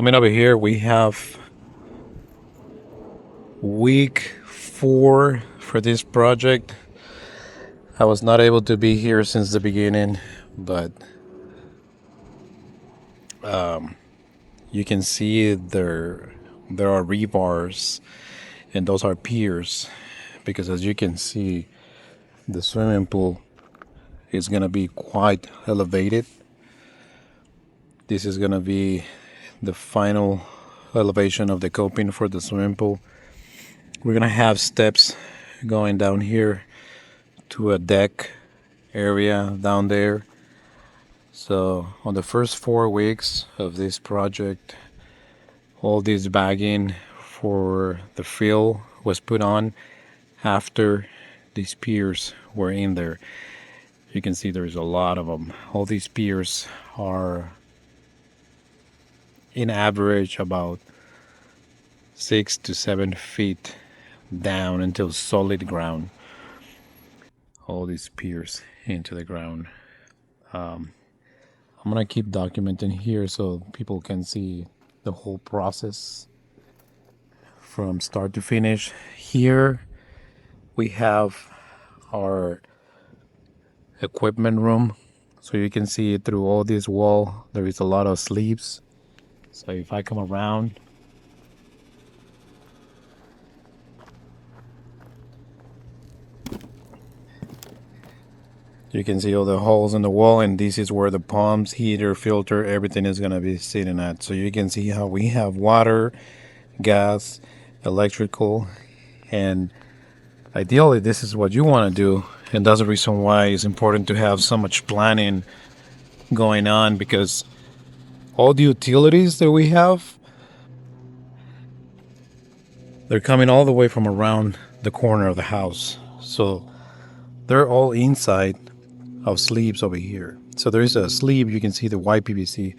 Coming over here, we have week 4 for this project. I was not able to be here since the beginning, but you can see there are rebars, and those are piers, because as you can see, the swimming pool is gonna be quite elevated. This is gonna be the final elevation of the coping for the swimming pool. We're gonna have steps going down here to a deck area down there. So on the first 4 weeks of this project, all this bagging for the fill was put on after these piers were in there. You can see there's a lot of them. All these piers are in average about 6 to 7 feet down until solid ground. All these piers into the ground. I'm gonna keep documenting here so people can see the whole process from start to finish. Here we have our equipment room, so you can see through all this wall there is a lot of sleeves. So if I come around, you can see all the holes in the wall, and this is where the pumps, heater, filter, everything is going to be sitting at. So you can see how we have water, gas, electrical, and ideally this is what you want to do. And that's the reason why it's important to have so much planning going on, because all the utilities that we have, they're coming all the way from around the corner of the house. So they're all inside of sleeves over here. So there is a sleeve, you can see the white PVC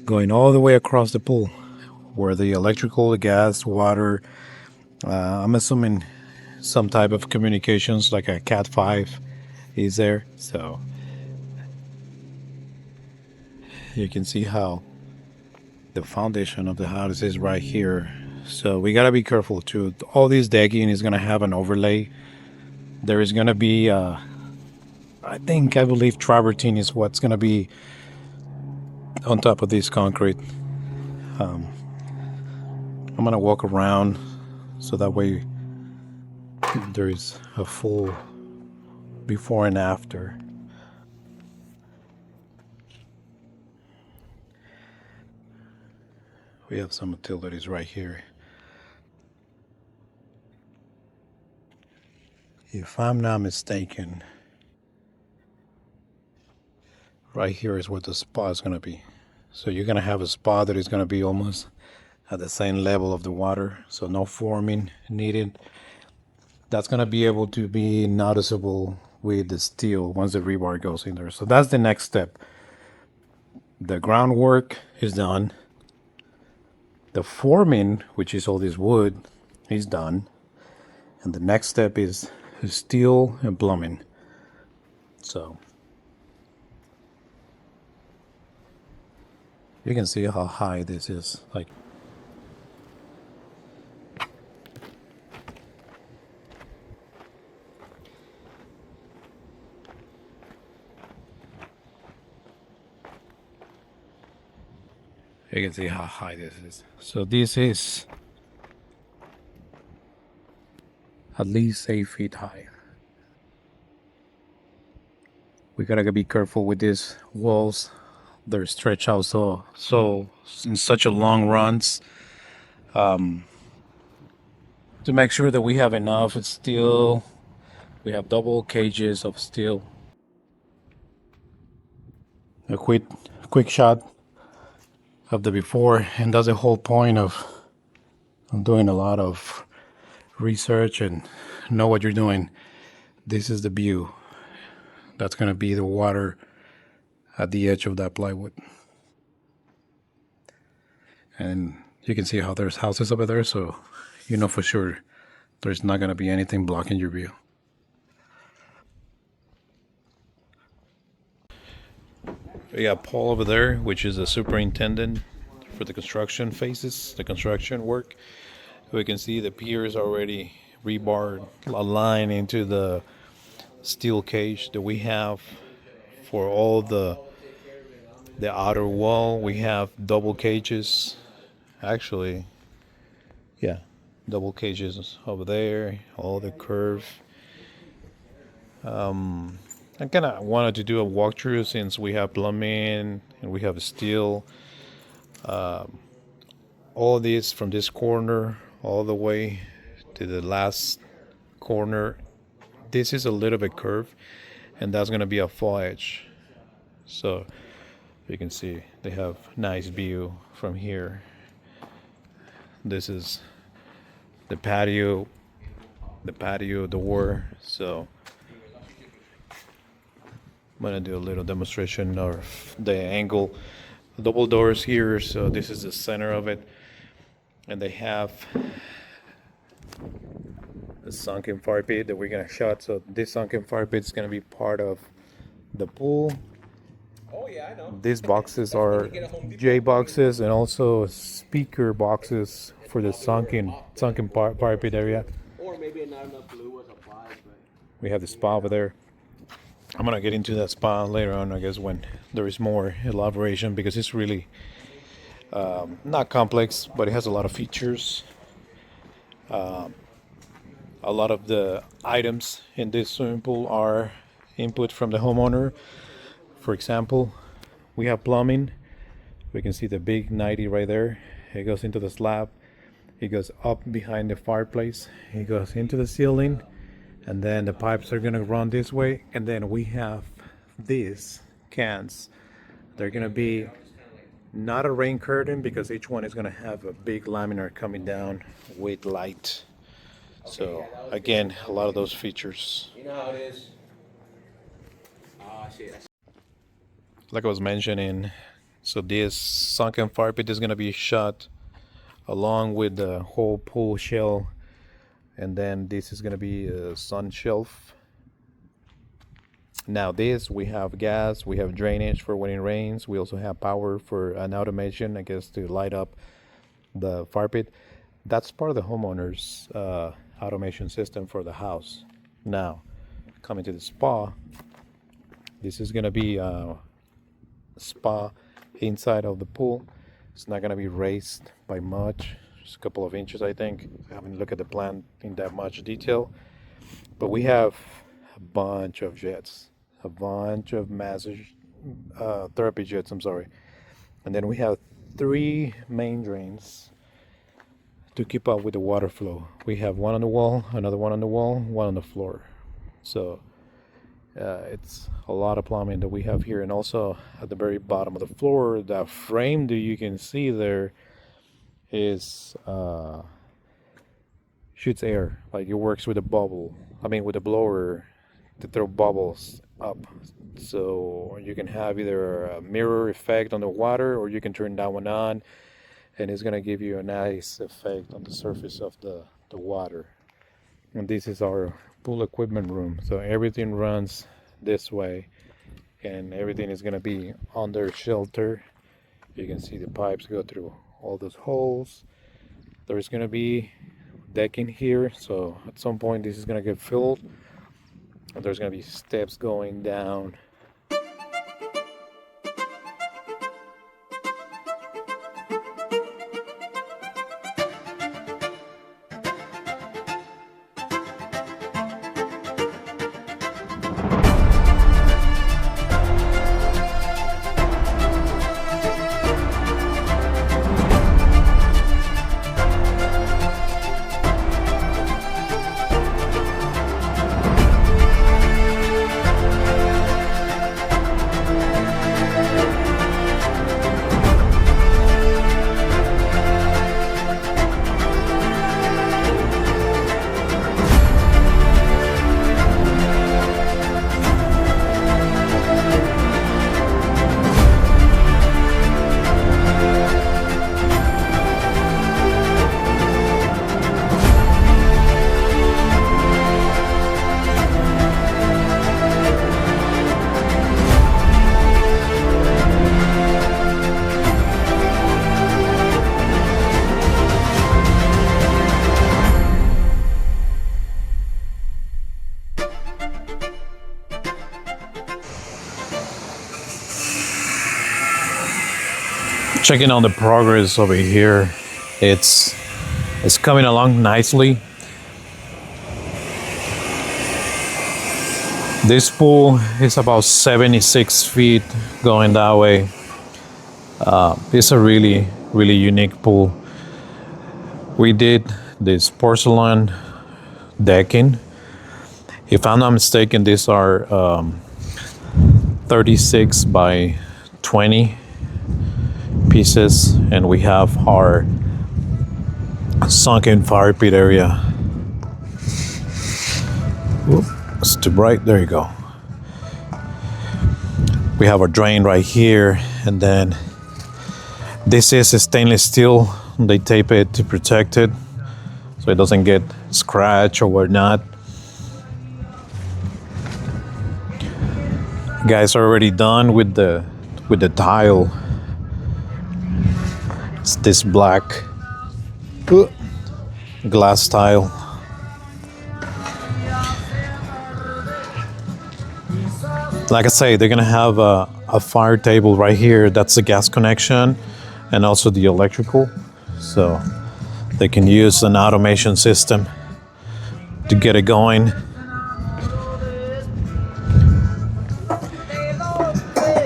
going all the way across the pool where the electrical, the gas, water, I'm assuming some type of communications like a Cat 5 is there. So you can see how the foundation of the house is right here. So we gotta be careful too. All this decking is gonna have an overlay. There is gonna be I believe travertine is what's gonna be on top of this concrete. I'm gonna walk around so that way there is a full before and after. We have some utilities right here. If I'm not mistaken, right here is where the spa is going to be. So you're going to have a spa that is going to be almost at the same level of the water, so no forming needed. That's going to be able to be noticeable with the steel once the rebar goes in there. So that's the next step. The groundwork is done. The forming, which is all this wood, is done. And the next step is steel and plumbing. So you can see how high this is. Like, you can see how high this is. So this is at least 8 feet high. We gotta be careful with these walls. They're stretched out so in such a long runs, to make sure that we have enough steel. We have double cages of steel. A quick shot of the before, and that's the whole point of doing a lot of research and know what you're doing. This is the view. That's gonna be the water at the edge of that plywood. And you can see how there's houses over there, so you know for sure there's not gonna be anything blocking your view. We got Paul over there, which is the superintendent for the construction phases, the construction work. We can see the piers already rebarred, aligned into the steel cage that we have for all the outer wall. We have double cages, actually, yeah, double cages over there, all the curve. I kind of wanted to do a walkthrough since we have plumbing and we have steel. All this from this corner all the way to the last corner. This is a little bit curved, and that's gonna be a faux edge. So you can see they have nice view from here. This is the patio door. So I'm gonna do a little demonstration of the angle. Double doors here, so this is the center of it, and they have a sunken fire pit that we're gonna shut. So this sunken fire pit is gonna be part of the pool. Oh yeah, I know. These boxes are J boxes and also speaker boxes for the sunken fire pit area. Or maybe not enough glue was applied, but We have the spa over there. I'm gonna get into that spa later on, I guess, when there is more elaboration, because it's really not complex, but it has a lot of features. A lot of the items in this swimming pool are input from the homeowner. For example, we have plumbing. We can see the big 90 right there. It goes into the slab. It goes up behind the fireplace. It goes into the ceiling. And then the pipes are gonna run this way. And then we have these cans. They're gonna be not a rain curtain, because each one is gonna have a big laminar coming down with light. So again, a lot of those features. you know how it is. Ah, shit. Like I was mentioning, so this sunken fire pit is gonna be shut along with the whole pool shell, and then this is gonna be a sun shelf. Now this, we have gas, we have drainage for when it rains. We also have power for an automation, I guess, to light up the fire pit. That's part of the homeowner's automation system for the house. Now, coming to the spa, this is gonna be a spa inside of the pool. It's not gonna be raised by much, just a couple of inches, I think. I haven't looked at the plan in that much detail, but we have a bunch of jets, a bunch of massage therapy jets, I'm sorry. And then we have 3 main drains to keep up with the water flow. We have one on the wall, another one on the wall, one on the floor. So it's a lot of plumbing that we have here. And also at the very bottom of the floor, that frame that you can see there is shoots air. Like, it works with a bubble, with a blower to throw bubbles up. So you can have either a mirror effect on the water, or you can turn that one on, and it's gonna give you a nice effect on the surface of the water. And this is our pool equipment room. So everything runs this way, and everything is gonna be under shelter. You can see the pipes go through all those holes. There's gonna be decking here, so at some point this is gonna get filled, and there's gonna be steps going down. Checking on the progress over here. It's coming along nicely. This pool is about 76 feet going that way. It's a really, really unique pool. We did this porcelain decking. If I'm not mistaken, these are 36 by 20 pieces, and we have our sunken fire pit area. Whoop, it's too bright. There you go. We have our drain right here, and then this is a stainless steel. They tape it to protect it so it doesn't get scratched or whatnot. Guys are already done with the tile. It's this black glass tile. Like I say, they're gonna have a fire table right here. That's the gas connection and also the electrical. So they can use an automation system to get it going.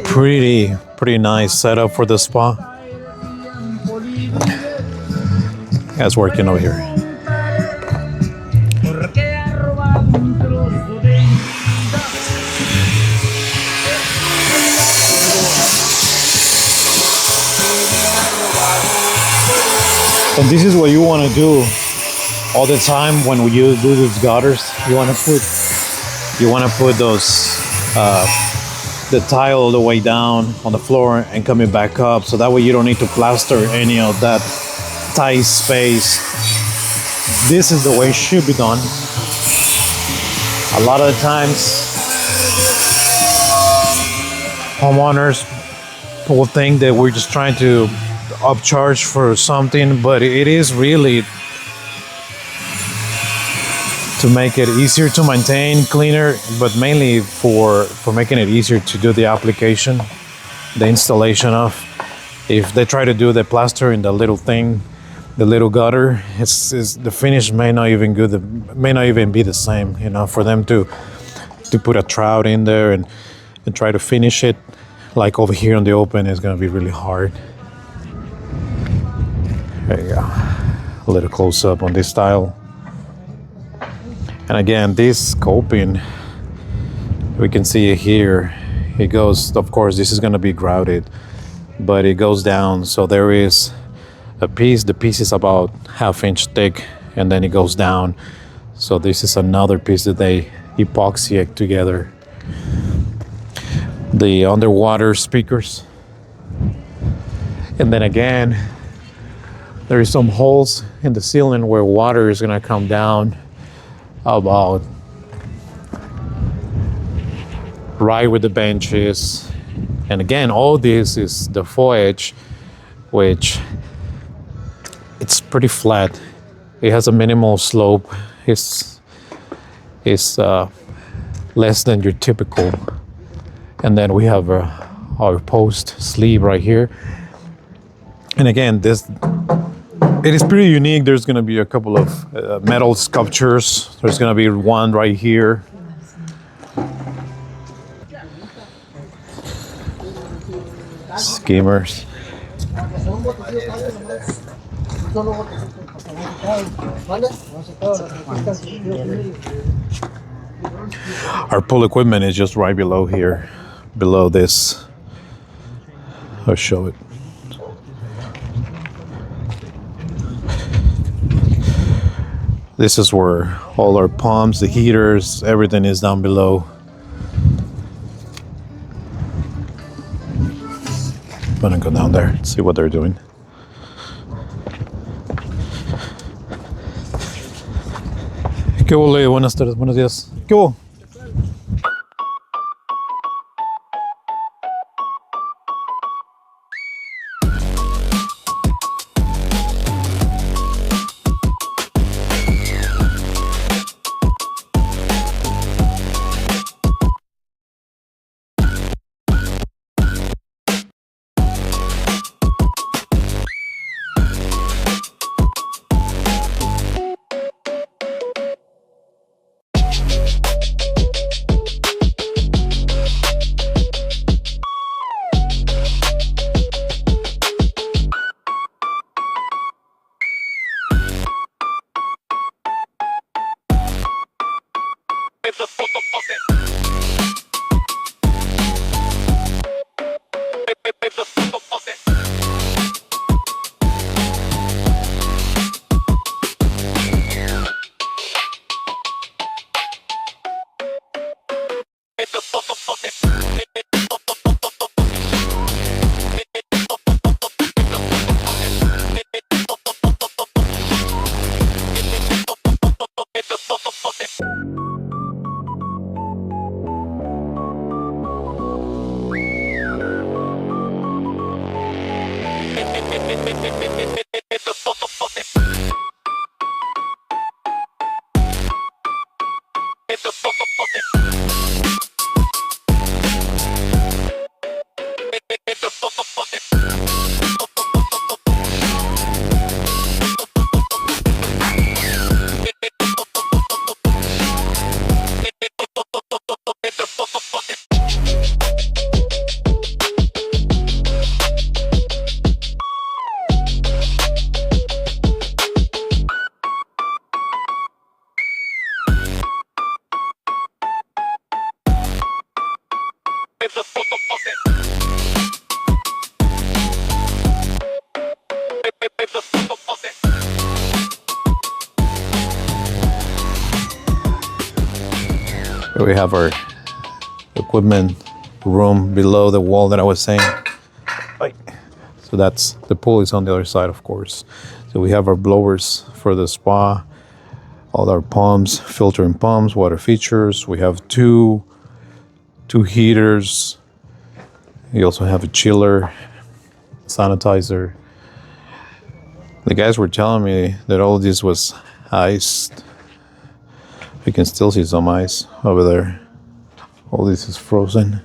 Pretty nice setup for the spa. Guys working over here. And this is what you want to do all the time when you do these gutters. You want to put those the tile all the way down on the floor and coming back up, so that way you don't need to plaster any of that tight space. This is the way it should be done. A lot of the times homeowners will think that we're just trying to upcharge for something, but it is really to make it easier to maintain, cleaner, but mainly for making it easier to do the application, the installation of. If they try to do the plaster in the little thing, the little gutter, it's the finish may not even be the same. You know, for them to put a trout in there and try to finish it like over here on the open is going to be really hard. There you go. A little close up on this tile. And again, this coping, we can see it here. It goes, of course, this is going to be grouted, but it goes down. So there is a piece. The piece is about 1/2 inch thick, and then it goes down. So this is another piece that they epoxy it together. The underwater speakers. And then again, there is some holes in the ceiling where water is going to come down about right where the bench is. And again, all this is the foliage, which it's pretty flat. It has a minimal slope. It's less than your typical. And then we have our post sleeve right here. And again, it is pretty unique. There's going to be a couple of metal sculptures. There's going to be one right here. Skimmers. Our pool equipment is just right below here, below this. I'll show it. This is where all our pumps, the heaters, everything is down below. I'm gonna go down there and see what they're doing. ¿Qué hubo, Leo? Buenas tardes, buenos días. ¿Qué hubo? Here we have our equipment room below the wall that I was saying. Right. So that's the pool is on the other side, of course. So we have our blowers for the spa, all our pumps, filtering pumps, water features. We have two heaters. You also have a chiller, sanitizer. The guys were telling me that all of this was iced. You can still see some ice over there. All this is frozen.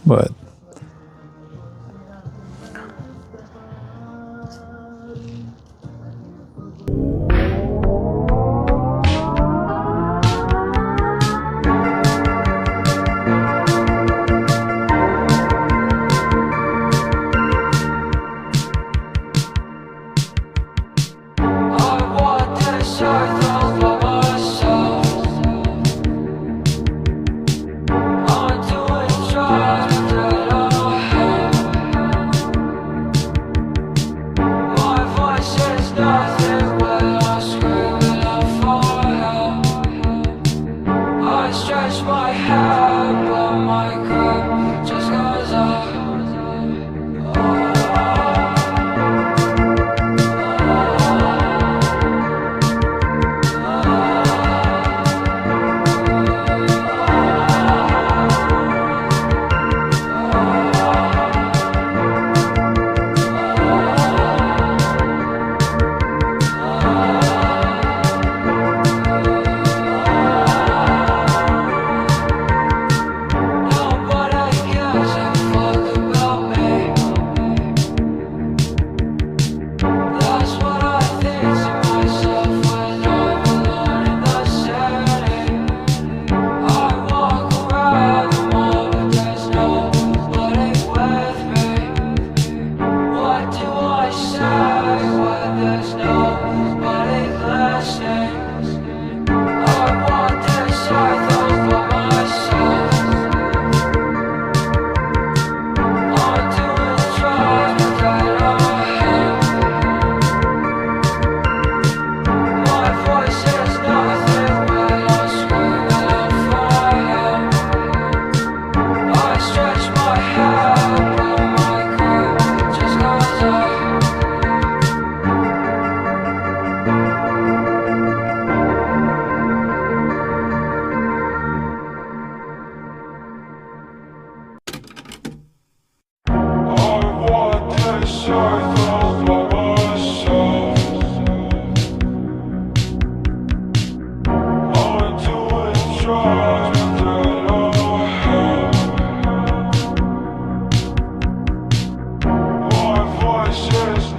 But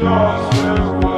Nothing